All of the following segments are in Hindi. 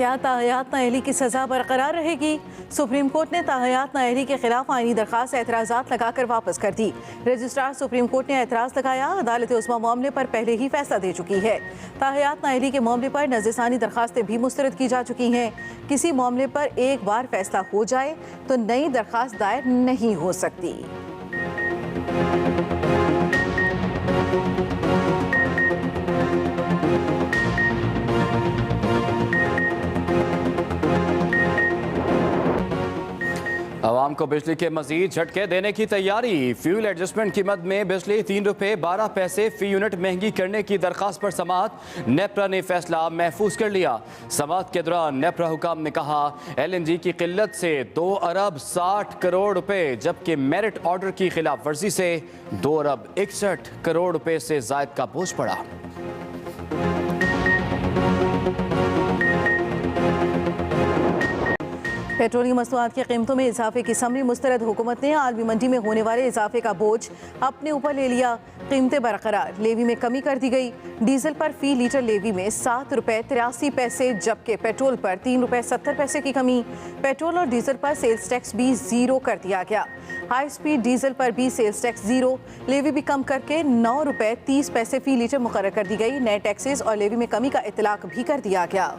क्या ताहयात नाअहली की सजा बरकरार रहेगी? सुप्रीम कोर्ट ने ताहयात नाअहली के खिलाफ आईनी दरखास्त एतराज़ात लगाकर वापस कर दी। रजिस्ट्रार सुप्रीम कोर्ट ने एतराज़ लगाया। अदालत उस्मा मामले पर पहले ही फैसला दे चुकी है। ताहयात नाअहली के मामले पर नज़रसानी दरखास्तें भी मुस्तरद की जा चुकी हैं। किसी मामले पर एक बार फैसला हो जाए तो नई दरखास्त दायर नहीं हो सकती। आवाम को बिजली के मजीद झटके देने की तैयारी। फ्यूल एडजस्टमेंट कीमत में बिजली 3 रुपये 12 पैसे फी यूनिट महंगी करने की दरखास्त पर समाअत नेपरा ने फैसला महफूज कर लिया। समाअत के दौरान नेपरा हुकाम ने कहा LNG की किल्लत से 2 अरब 60 करोड़ रुपए, जबकि मेरिट ऑर्डर की खिलाफ वर्जी से 2 अरब 61 करोड़ रुपए से जायद का बोझ पड़ा। पेट्रोलियम मसनूआत की कीमतों में इजाफे की समरी मुस्तरद। हुकूमत ने आलमी मंडी में होने वाले इजाफे का बोझ अपने ऊपर ले लिया। कीमतें बरकरार, लेवी में कमी कर दी गई। डीजल पर फी लीटर लेवी में 7 रुपये 83 पैसे, जबकि पेट्रोल पर 3 रुपये 70 पैसे की कमी। पेट्रोल और डीजल पर सेल्स टैक्स भी ज़ीरो कर दिया गया। हाई स्पीड डीजल पर भी सेल्स टैक्स ज़ीरो, लेवी भी कम करके 9 रुपये 30 पैसे फी लीटर मुकर्रर कर दी गई। नए टैक्सेस और लेवी में कमी का इतलाक भी कर दिया गया।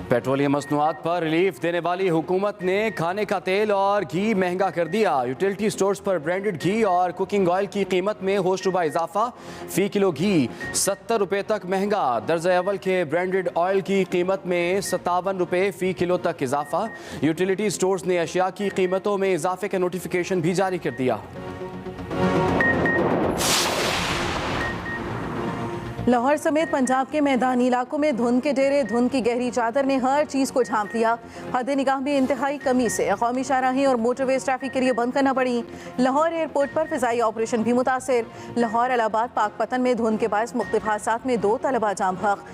पेट्रोलियम मसनूआत पर रिलीफ देने वाली हुकूमत ने खाने का तेल और घी महंगा कर दिया। यूटिलिटी स्टोर्स पर ब्रांडेड घी और कुकिंग ऑयल की कीमत में होशरुबा इजाफा। फी किलो घी 70 रुपये तक महंगा। दर्जा अव्वल के ब्रांडेड ऑयल की कीमत में 57 रुपये फी किलो तक इजाफा। यूटिलिटी स्टोर्स ने अशिया की कीमतों में इजाफे का नोटिफिकेशन भी जारी कर दिया। लाहौर समेत पंजाब के मैदानी इलाकों में धुंध के डेरे, धुंध की गहरी चादर ने हर चीज़ को झांप लिया। हद निगाह में इंतहाई कमी से कौमी शाहराहें और मोटरवेज ट्रैफिक के लिए बंद करना पड़ी। लाहौर एयरपोर्ट पर फिजाई ऑपरेशन भी मुतासिर। लाहौर इलाहाबाद पाकपतन में धुंध के बायस मुख्तलिफ हादसात में 2 तलबा जाम हक।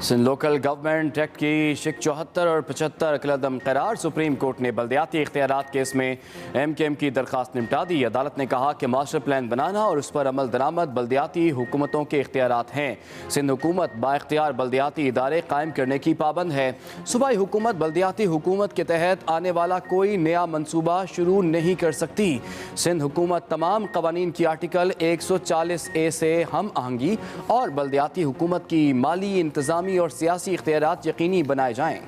सिंध लोकल गवर्नमेंट एक्ट की शिक 74 और 75 कलअदम करार। सुप्रीम कोर्ट ने बल्दियाती इख्तियारात केस में MKM की दरख्वास्त निपटा दी। अदालत ने कहा कि मास्टर प्लान बनाना और उस पर अमल दरामद बल्दियाती हुकूमतों के इख्तियारात हैं। सिंध हुकूमत बाइख्तियार बल्दियाती इदारे कायम करने की पाबंद है। सूबाई हुकूमत बल्दियाती हुकूमत के तहत आने वाला कोई नया मनसूबा शुरू नहीं कर सकती। सिंध हुकूमत तमाम कवानीन की आर्टिकल 140A से हम आहंगी और बल्दियाती हुकूमत की माली इंतजामी और सियासी इख्तियारात यकीनी बनाए जाएं।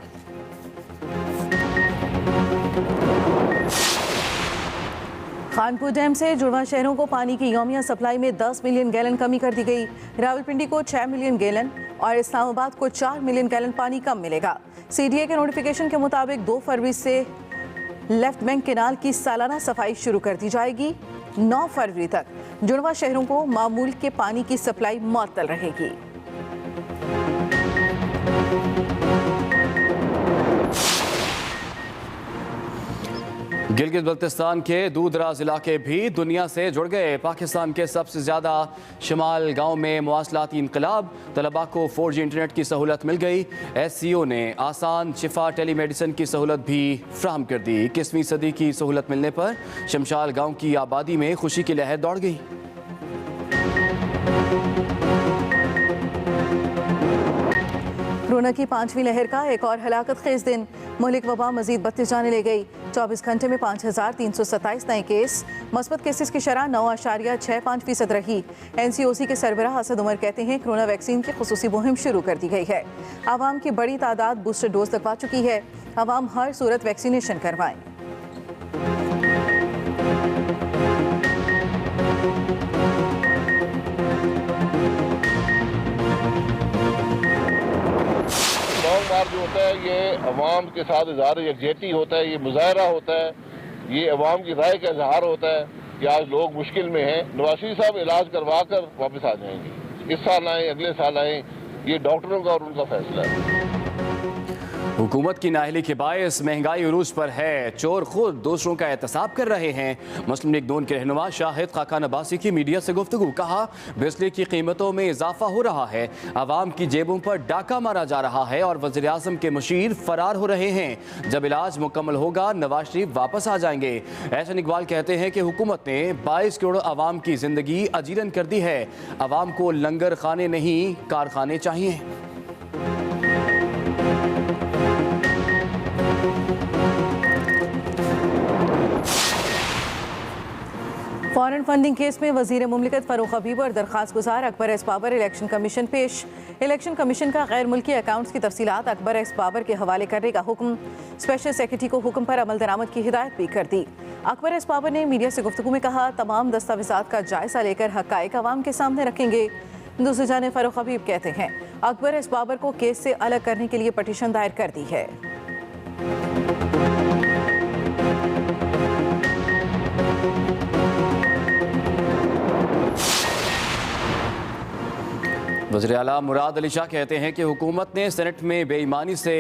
खानपुर डैम से जुड़वा शहरों को पानी की यौमिया सप्लाई में 10 मिलियन गैलन कमी कर दी गई। रावलपिंडी को 6 मिलियन गैलन और इस्लामाबाद को 4 मिलियन गैलन पानी कम मिलेगा। CDA के नोटिफिकेशन के मुताबिक 2 फरवरी से लेफ्ट बैंक केनाल की सालाना सफाई शुरू कर दी जाएगी। 9 फरवरी तक जुड़वा शहरों को मामूल के पानी की सप्लाई मुअत्तल रहेगी। गिलगित बल्तिस्तान के दूर दराज इलाके भी दुनिया से जुड़ गए। पाकिस्तान के सबसे ज़्यादा शुमाल गांव में मवासलाती इनकलाब। तलबा को 4G इंटरनेट की सहूलत मिल गई। SCO ने आसान शिफा टेलीमेडिसिन की सहूलत भी फ्राहम कर दी। 21वीं सदी की सहूलत मिलने पर शमशाल गांव की आबादी में खुशी की लहर दौड़ गई। कोरोना की 5वीं लहर का एक और हलाकत खेज दिन। मुल्क वबा मजीद 32 जाने ले गई। 24 घंटे में 5327 नए केस। मस्बत केसेस की शरह 9.65% रही। NCOC के सरबराह असद उमर कहते हैं कोरोना वैक्सीन की खुसूसी मुहिम शुरू कर दी गई है। आवाम की बड़ी तादाद बूस्टर डोज लगवा चुकी है। आवाम हर सूरत वैक्सीनेशन करवाएं। मार जो होता है ये अवाम के साथ इजहार यकजहती होता है, ये मुजाहरा होता है, ये अवाम की राय का इजहार होता है कि आज लोग मुश्किल में हैं। नवाज शरीफ साहब इलाज करवा कर वापस आ जाएंगे। इस साल आए, अगले साल आए, ये डॉक्टरों का और उनका फैसला है। हुकूमत की नाअहली के बायस महंगाई उरूज पर है, चोर खुद दूसरों का एहतसाब कर रहे हैं। मुस्लिम लीग नून के रहनुमा शाहिद खाकान अब्बासी की मीडिया से गुफ्तगू, कहा बिजली की कीमतों में इजाफा हो रहा है, आवाम की जेबों पर डाका मारा जा रहा है और वज़ीर आज़म के मुशीर फरार हो रहे हैं। जब इलाज मुकम्मल होगा नवाज शरीफ वापस आ जाएंगे। एहसन इकबाल कहते हैं कि हुकूमत ने 22 करोड़ आवाम की जिंदगी अजीरन कर दी है। आवाम को लंगर खाने नहीं कारखाने चाहिए। फॉरेन फंडिंग केस में वजीर मुमलिकत फ़ारूक हबीब और दरख्वास्त गुजार Akbar S Babar election commission पेश। इलेक्शन कमीशन का गैर मुल्की अकाउंट्स की तफसीलात अकबर एस बाबर के हवाले करने का हुक्म। स्पेशल सेक्रेटरी को हुक्म पर अमल दरामद की हिदायत भी कर दी। अकबर एस बाबर ने मीडिया से गुफ्तगू में कहा, तमाम दस्तावेजात का जायजा लेकर हक़ाइक़ अवाम के सामने रखेंगे। दूसरी जानिब फ़ारूक हबीब कहते हैं अकबर एस बाबर को केस से अलग करने के लिए पटिशन दायर कर दी है। वज़ीर आला मुराद अली शाह कहते हैं कि हुकूमत ने सेनेट में बेईमानी से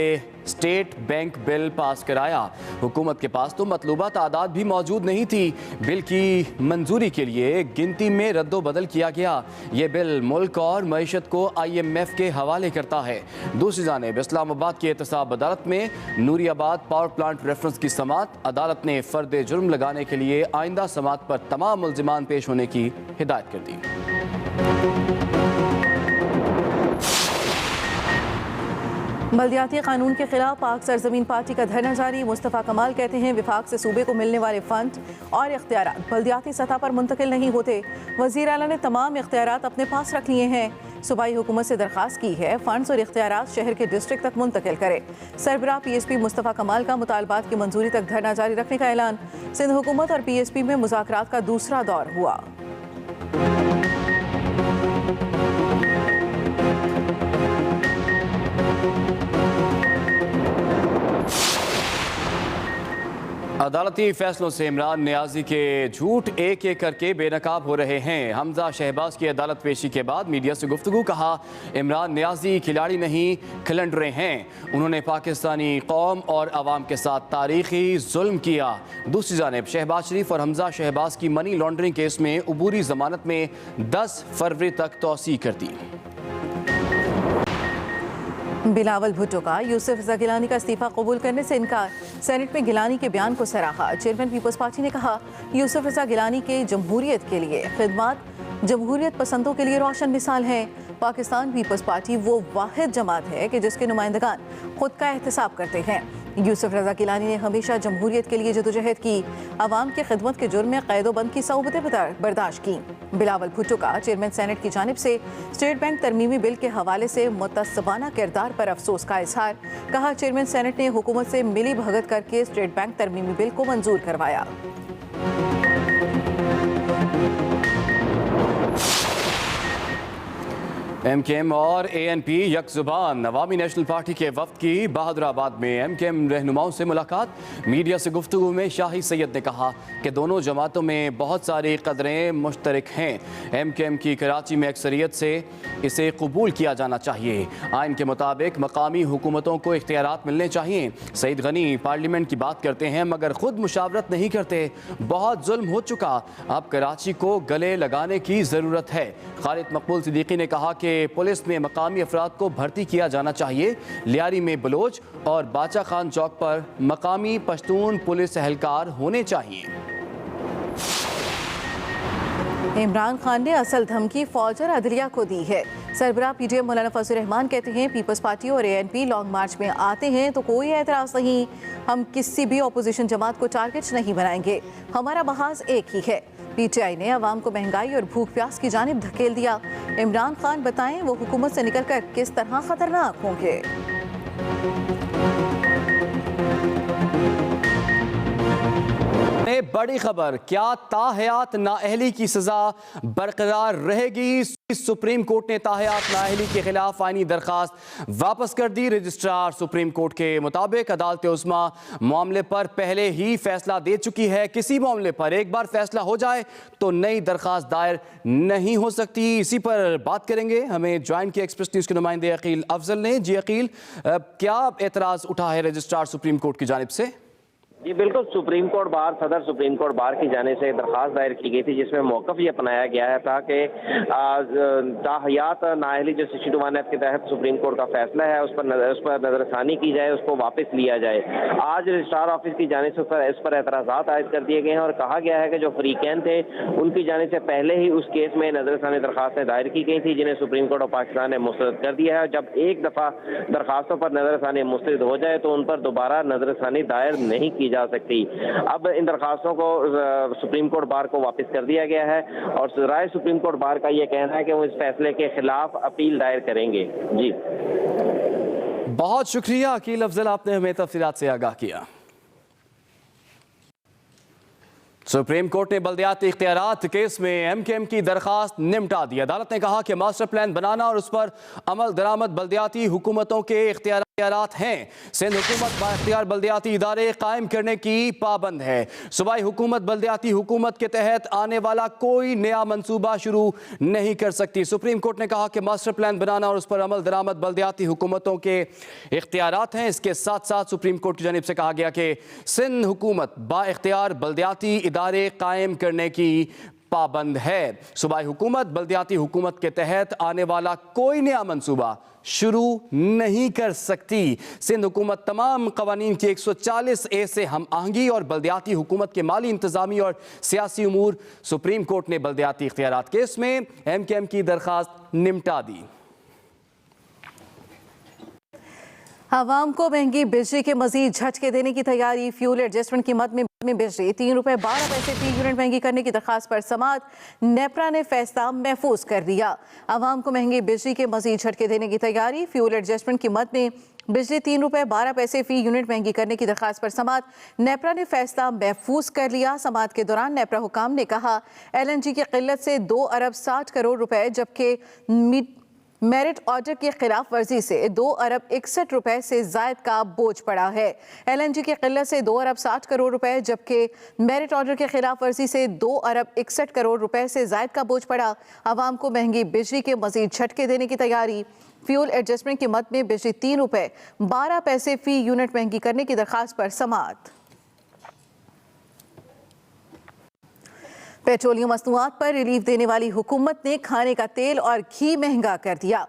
स्टेट बैंक बिल पास कराया। हुकूमत के पास तो मतलूबा तादाद भी मौजूद नहीं थी। बिल की मंजूरी के लिए गिनती में रद्दो बदल किया गया। ये बिल मुल्क और मईशत को IMF के हवाले करता है। दूसरी जानिब इस्लामाबाद की एहतसाब अदालत में नूरियाबाद पावर प्लांट रेफरेंस की समात। अदालत ने फ़र्द जुर्म लगाने के लिए आइंदा समात पर तमाम मुल्जिमान पेश होने की हिदायत कर दी। बल्दियाती कानून के खिलाफ पाक सरजमीन पार्टी का धरना जारी। मुस्तफ़ा कमाल कहते हैं विफाक से सूबे को मिलने वाले फंड और इख्तियारात बल्दियाती सतह पर मुंतकिल नहीं होते। वज़ीर आला ने तमाम इख्तियारात अपने पास रख लिए हैं। सूबाई हुकूमत से दरख्वास्त की है फंड्स और इख्तियारात शहर के डिस्ट्रिक्ट तक मुंतकिल करे। सरबराह PSP मुस्तफ़ा कमाल का मुतालबात की मंजूरी तक धरना जारी रखने का ऐलान। सिंध हुकूमत और PSP में मुज़ाकरात का दूसरा दौर हुआ। अदालती फैसलों से इमरान नियाजी के झूठ एक एक करके बेनकाब हो रहे हैं। हमजा शहबाज की अदालत पेशी के बाद मीडिया से गुफ्तगू, कहा इमरान नियाजी खिलाड़ी नहीं खिलंडरे हैं। उन्होंने पाकिस्तानी कौम और आवाम के साथ तारीखी जुल्म किया। दूसरी जानिब शहबाज शरीफ और हमजा शहबाज की मनी लॉन्ड्रिंग केस में अबूरी जमानत में 10 फरवरी तक तौसी कर दी। बिलावल भुट्टो का यूसुफ रज़ा गिलानी का इस्तीफा कबूल करने से इनकार। सेनेट में गिलानी के बयान को सराहा। चेयरमैन पीपल्स पार्टी ने कहा यूसुफ रज़ा गिलानी के जमहूरियत के लिए खिदमत जमहूरियत पसंदों के लिए रोशन मिसाल है। पाकिस्तान पीपल्स पार्टी वो वाहिद जमात है कि जिसके नुमाइंदगान खुद का एहतसाब करते हैं। यूसुफ रज़ा गिलानी ने हमेशा जमहूरियत के लिए जदोजहद की। आवाम की खिदमत के जुर्म में क़ैद-ओ-बंद की सऊबतें बर्दाश्त की। बिलावल भुट्टो का चेयरमैन सेनेट की जानिब से स्टेट बैंक तरमीमी बिल के हवाले से मुतअस्सिबाना किरदार पर अफसोस का इजहार। कहा चेयरमैन सेनेट ने हुकूमत से मिली भगत करके स्टेट बैंक तरमीमी बिल को मंजूर करवाया। MKM और ANP यकजुबान। अवामी नेशनल पार्टी के वफ्द की बहादुराबाद में MKM रहनुमाओं से मुलाकात। मीडिया से गुफ्तगू में शाही सैयद ने कहा कि दोनों जमातों में बहुत सारी कदरें मुश्तरक हैं। MKM की कराची में अक्सरियत से इसे कबूल किया जाना चाहिए। आइन के मुताबिक मकामी हुकूमतों को इख्तियारात मिलने चाहिए। सईद गनी पार्लियामेंट की बात करते हैं मगर खुद मुशावरत नहीं करते। बहुत जुल्म हो चुका, अब कराची को गले लगाने की ज़रूरत है। खालिद मकबूल सिद्दीकी ने कहा कि पुलिस में मकामी अफराद को भर्ती किया जाना चाहिए। लियारी में बलोच और बाचा खान चौक पर मकामी पश्तून पुलिस एहलकार होने चाहिए। इमरान खान ने असल धमकी फौज और अदलिया को दी है। सरबराह PTM मौलाना फजल रहमान कहते हैं पीपल्स पार्टी और ANP लॉन्ग मार्च में आते हैं तो कोई एतराज़ नहीं। हम किसी भी अपोजिशन जमात को टारगेट नहीं बनाएंगे। हमारा महाज एक ही है। PTI ने अवाम को महंगाई और भूख प्यास की जानिब धकेल दिया। इमरान खान बताएं वो हुकूमत से निकलकर किस तरह खतरनाक होंगे। बड़ी खबर, क्या ताहयात नाअहली की सजा बरकरार रहेगी? सुप्रीम कोर्ट ने ताहयात नाअहली के खिलाफ आईनी दरखास्त वापस कर दी। रजिस्ट्रार सुप्रीम कोर्ट के मुताबिक अदालत उस्मा मामले पर पहले ही फैसला दे चुकी है। किसी मामले पर एक बार फैसला हो जाए तो नई दरखास्त दायर नहीं हो सकती। इसी पर बात करेंगे, हमें ज्वाइन किया एक्सप्रेस न्यूज़ के नुमाइंदे अकील अफजल ने। जी अकील, क्या एतराज़ उठा है रजिस्ट्रार सुप्रीम कोर्ट की जानिब से? जी बिल्कुल, सुप्रीम कोर्ट बार सदर सुप्रीम कोर्ट बार की जाने से दरखास्त दायर की गई थी, जिसमें मौक़िफ़ ये अपनाया गया था कि ताहयात नाअहली जो 62 एक्ट के तहत सुप्रीम कोर्ट का फैसला है उस पर नज़रसानी की जाए, उसको वापस लिया जाए। आज रजिस्ट्रार ऑफिस की जाने से इस पर एतराज़ात आयद कर दिए गए हैं और कहा गया है कि जो फरीकैन थे उनकी जाने से पहले ही उस केस में नज़रसानी दरखास्तें दायर की गई थी, जिन्हें सुप्रीम कोर्ट ऑफ पाकिस्तान ने मुस्तरद कर दिया है। जब एक दफ़ा दरखास्तों पर नज़रसानी मुस्तरद हो जाए तो उन पर दोबारा नज़रसानी दायर नहीं की जा सकती। अब इन दरखास्तों को सुप्रीम कोर्ट बार को वापस कर दिया गया है और राय सुप्रीम कोर्ट बार का यह कहना है कि वो इस फैसले के खिलाफ अपील दायर करेंगे। जी बहुत शुक्रिया अकील अफजल, आपने हमें तफसीलात से आगाह किया। सुप्रीम कोर्ट ने बल्दियाती इख्तियारात केस में MKM की दरखास्त निपटा दी। अदालत ने कहा कि मास्टर प्लान बनाना और उस पर अमल दरामद बल्दियाती हुकूमतों के इख्तियारात हैं। सिंध हुकूमत बाइख्तियार बल्दियाती इदारे कायम करने की पाबंद है। सूबाई हुकूमत बल्दियाती हुकूमत के तहत आने वाला कोई नया मंसूबा शुरू नहीं कर सकती। सुप्रीम कोर्ट ने कहा कि मास्टर प्लान बनाना और उस पर अमल दरामद बल्दियाती हुकूमतों के इख्तियारात हैं। इसके साथ साथ सुप्रीम कोर्ट की जानिब से कहा गया कि सिंध हुकूमत बाइख्तियार बल्दियाती इदारे कायम करने की पाबंद है। सूबाई हुकूमत बल्दियाती हुकूमत के तहत आने वाला कोई नया मंसूबा शुरू नहीं कर सकती। सिंध हुकूमत तमाम कवानीन की 140A से हम आहंगी और बल्दियाती हुकूमत के माली इंतजामी और सियासी उमूर सुप्रीम कोर्ट ने बल्दियाती इख्तियारात केस में MKM की दरखास्त निपटा दी। आवाम को महंगी बिजली के मजीद झटके देने की तैयारी। फ्यूल एडजस्टमेंट कीमत में बिजली 3 रुपये 12 पैसे फी यूनिट महंगी करने की दरखास्त पर समात नेपरा ने फैसला महफूज कर दिया। आवाम को महंगी बिजली के मजीद झटके देने की तैयारी। फ्यूल एडजस्टमेंट कीमत में बिजली 3 रुपये 12 पैसे फी यूनिट महंगी करने की दरखास्त पर समात नेपरा ने फैसला महफूज कर लिया। समात के दौरान नेपरा हुकाम ने कहा LNG की किल्लत से 2 अरब 60 करोड़ रुपए, जबकि मेरिट ऑर्डर की खिलाफ वर्जी से 2 अरब 61 रुपए से जायद का बोझ पड़ा है। LNG की किल्लत से 2 अरब 60 करोड़ रुपए, जबकि मेरिट ऑर्डर की खिलाफ वर्जी से 2 अरब 61 करोड़ रुपए से जायद का बोझ पड़ा। आवाम को महंगी बिजली के मजीद झटके देने की तैयारी। फ्यूल एडजस्टमेंट की मद में बिजली 3 रुपये 12 पैसे फी यूनिट महंगी करने की दरखास्त पर समात। पेट्रोलियम मसनूआत पर रिलीफ देने वाली हुकूमत ने खाने का तेल और घी महंगा कर दिया।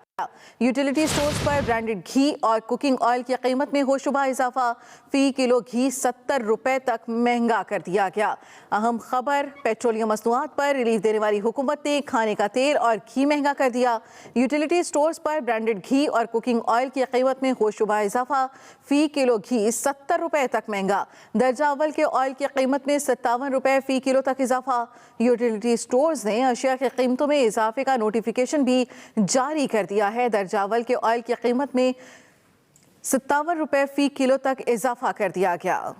यूटिलिटी स्टोर्स पर ब्रांडेड घी और कुकिंग ऑयल की कीमत में होशरुबा इजाफा। फी किलो घी 70 रुपए तक महंगा कर दिया गया। अहम खबर, पेट्रोलियम मसनूआत पर रिलीफ देने वाली हुकूमत ने खाने का तेल और घी महंगा कर दिया। यूटिलिटी स्टोर्स पर ब्रांडेड घी और कुकिंग ऑयल की कीमत में होशरुबा इजाफा। फी किलो घी 70 रुपए तक महंगा। दर्जा अव्वल के ऑयल की कीमत में 57 रुपए फी किलो तक इजाफा। यूटिलिटी स्टोर्स ने अशिया की कीमतों में इजाफे का नोटिफिकेशन भी जारी कर दिया है। दर्जा अव्वल के ऑयल की कीमत में 57 रुपए फी किलो तक इजाफा कर दिया गया।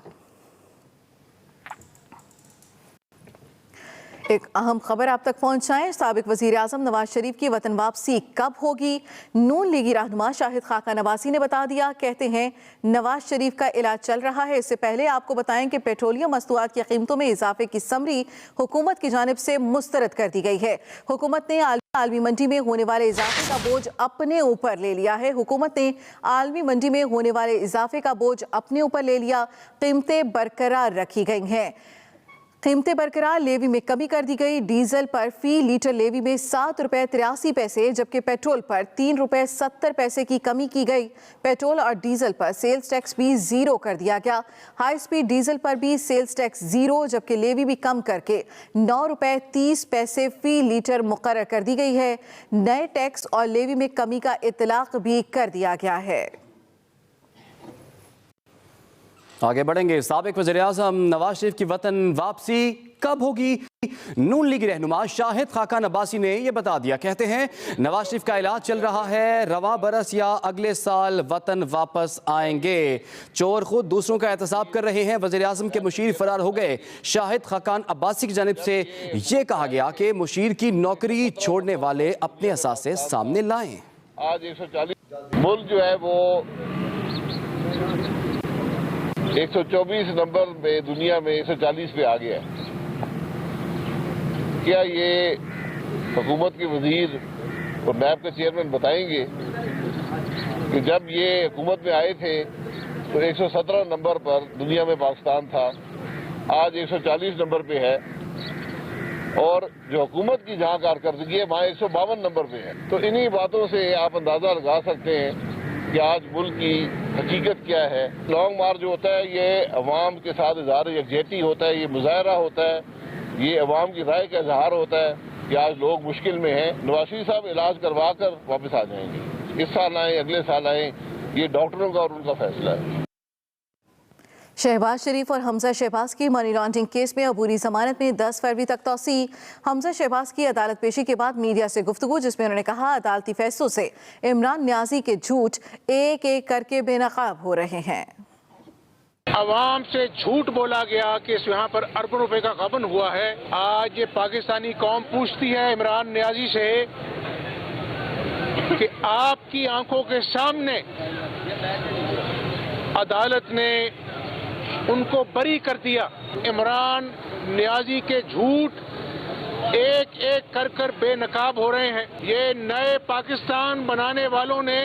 एक अहम खबर आप तक पहुंचाएं। साबिक वजीर आजम नवाज शरीफ की वतन वापसी कब होगी? नून लीगी रहनुमा शाहिद खाका नवासी ने बता दिया। कहते हैं नवाज शरीफ का इलाज चल रहा है। इससे पहले आपको बताएं कि पेट्रोलियम मस्तूआत की कीमतों में इजाफे की समरी हुकूमत की जानिब से मुस्तरद कर दी गई है। हुकूमत ने आलमी मंडी में होने वाले इजाफे का बोझ अपने ऊपर ले लिया है। हुकूमत ने आलमी मंडी में होने वाले इजाफे का बोझ अपने ऊपर ले लिया। कीमतें बरकरार रखी गई हैं। कीमतें बरकरार, लेवी में कमी कर दी गई। डीजल पर फी लीटर लेवी में 7 रुपये 83 पैसे, जबकि पेट्रोल पर 3 रुपये 70 पैसे की कमी की गई। पेट्रोल और डीजल पर सेल्स टैक्स भी 0 कर दिया गया। हाई स्पीड डीजल पर भी सेल्स टैक्स 0, जबकि लेवी भी कम करके 9 रुपये 30 पैसे फी लीटर मुकर्रर कर दी गई है। नए टैक्स और लेवी में कमी का इतलाक भी कर दिया गया है। आगे बढ़ेंगे। साबिक वज़ीर-ए-आज़म नवाज शरीफ की वतन वापसी कब होगी? नून लीग रहनुमा शाहिद खाकान अब्बासी ने यह बता दिया। कहते हैं नवाज शरीफ का इलाज चल रहा है, रवा बरस या अगले साल वतन वापस आएंगे। चोर खुद दूसरों का एहतसाब कर रहे हैं। वज़ीर-ए-आज़म के मुशीर फरार हो गए। शाहिद खाकान अब्बासी की जानिब से यह कहा गया कि मुशीर की नौकरी छोड़ने वाले अपने असासे सामने लाएं। आज 140 मुल्क जो है वो 124 नंबर में दुनिया में 140 पे आ गया है। क्या ये हुकूमत के वजीर और नैब के चेयरमैन बताएंगे कि जब ये हुकूमत में आए थे तो 117 नंबर पर दुनिया में पाकिस्तान था, आज 140 नंबर पे है, और जो हुकूमत की जहाँ कारकर्दगी है वहाँ 152 नंबर पे है। तो इन्हीं बातों से आप अंदाजा लगा सकते हैं कि आज मुल्क की हकीकत क्या है। लॉन्ग मार्च जो होता है ये अवाम के साथ इजहार यकजहती होता है, ये मुजाहरा होता है, ये अवाम की राय का इजहार होता है कि आज लोग मुश्किल में हैं। नवाज शरीफ साहब इलाज करवा कर वापस आ जाएंगे। इस साल आए, अगले साल आए, ये डॉक्टरों का और उनका फैसला है। शहबाज शरीफ और हमजा शहबाज की मनी लॉन्ड्रिंग केस में अबूरी जमानत में 10 फरवरी तक तौसी। हमजा शहबाज की अदालत पेशी के बाद मीडिया से गुफ्तगू, जिसमें उन्होंने कहा अदालती फैसलों से इमरान न्याजी के झूठ एक एक करके बेनकाब हो रहे हैं। अवाम से झूठ बोला गया कि यहाँ पर अरबों रुपए का गबन हुआ है। आज ये पाकिस्तानी कौम पूछती है इमरान न्याजी से कि आपकी आंखों के सामने अदालत ने उनको बरी कर दिया। इमरान न्याजी के झूठ एक एक कर कर बेनकाब हो रहे हैं। ये नए पाकिस्तान बनाने वालों ने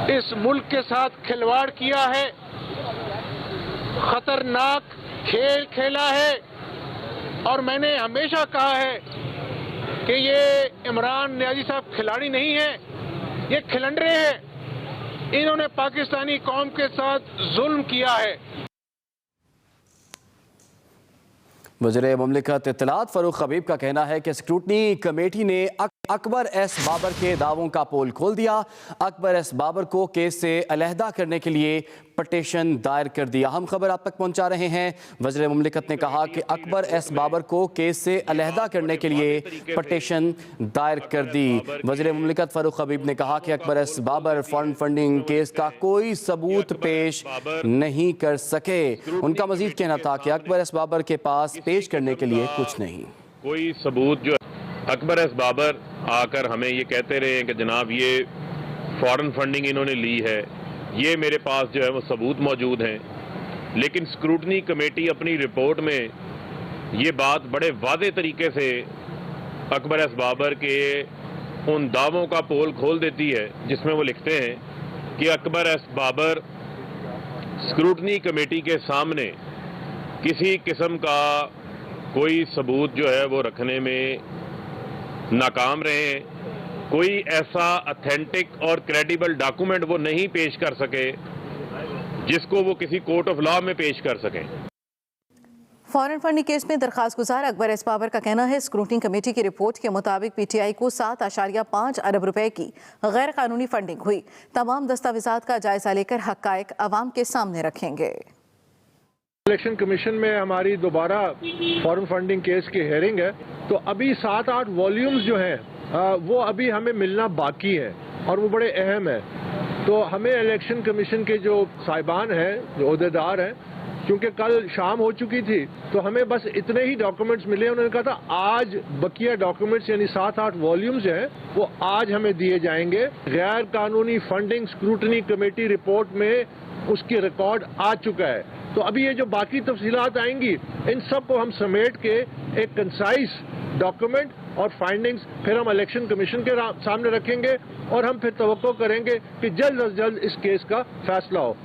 इस मुल्क के साथ खिलवाड़ किया है, खतरनाक खेल खेला है। और मैंने हमेशा कहा है कि ये इमरान न्याजी साहब खिलाड़ी नहीं है, ये खिलंडरे हैं। इन्होंने पाकिस्तानी कौम के साथ जुल्म किया है। वज़ीर मुमलिकत इत्तलात फ़ारूक हबीब का कहना है कि स्क्रूटनी कमेटी ने अकबर एस बाबर के दावों का पोल खोल दिया। अकबर एस बाबर को केस से अलहदा करने के लिए पटिशन दायर कर दिया। हम खबर आप तक पहुंचा रहे हैं। वज़ीर मुमलिकत ने कहा कि अकबर एस बाबर को केस से अलहदा करने के लिए पटिशन दायर कर दी। वज़ीर मुमलिकत फ़ारूक हबीब ने कहा कि Akbar S Babar foreign funding case का कोई सबूत पेश नहीं कर सके। उनका मजीद कहना था कि अकबर एस बाबर के पास पेश करने के लिए कुछ नहीं, कोई सबूत जो अकबर एस बाबर आकर हमें ये कहते रहे कि जनाब ये फॉरेन फंडिंग इन्होंने ली है, ये मेरे पास जो है वो सबूत मौजूद हैं। लेकिन स्क्रूटनी कमेटी अपनी रिपोर्ट में ये बात बड़े वादे तरीके से अकबर एस बाबर के उन दावों का पोल खोल देती है, जिसमें वो लिखते हैं कि Akbar S Babar scrutiny committee के सामने किसी किस्म का कोई सबूत जो है वो रखने में नाकाम रहे हैं। कोई ऐसा ऑथेंटिक और क्रेडिबल डॉक्यूमेंट वो नहीं पेश कर सके जिसको वो किसी कोर्ट ऑफ लॉ में पेश कर सकें। फॉरेन फंडिंग केस में दरखास्त गुजार अकबर एस बाबर का कहना है स्क्रूटनी कमेटी की रिपोर्ट के मुताबिक पीटीआई को 7.5 अरब रुपए की गैर कानूनी फंडिंग हुई। तमाम दस्तावेजात का जायजा लेकर हक़ाइक़ अवाम के सामने रखेंगे। इलेक्शन कमीशन में हमारी दोबारा फॉरेन फंडिंग केस की हेयरिंग है, तो अभी 7-8 वॉल्यूम्स जो हैं वो अभी हमें मिलना बाकी है और वो बड़े अहम है। तो हमें इलेक्शन कमीशन के जो साहिबान हैं, जो ओहदेदार हैं, क्योंकि कल शाम हो चुकी थी तो हमें बस इतने ही डॉक्यूमेंट्स मिले। उन्होंने कहा था आज बकिया डॉक्यूमेंट्स यानी 7-8 वॉल्यूम्स हैं वो आज हमें दिए जाएंगे। गैर कानूनी फंडिंग स्क्रूटनी कमेटी रिपोर्ट में उसकी रिकॉर्ड आ चुका है। तो अभी ये जो बाकी तफसीलात आएंगी इन सब को हम समेट के एक कंसाइज डॉक्यूमेंट और फाइंडिंग्स फिर हम इलेक्शन कमीशन के सामने रखेंगे और हम फिर तवक्को करेंगे कि जल्द अज जल्द इस केस का फैसला हो।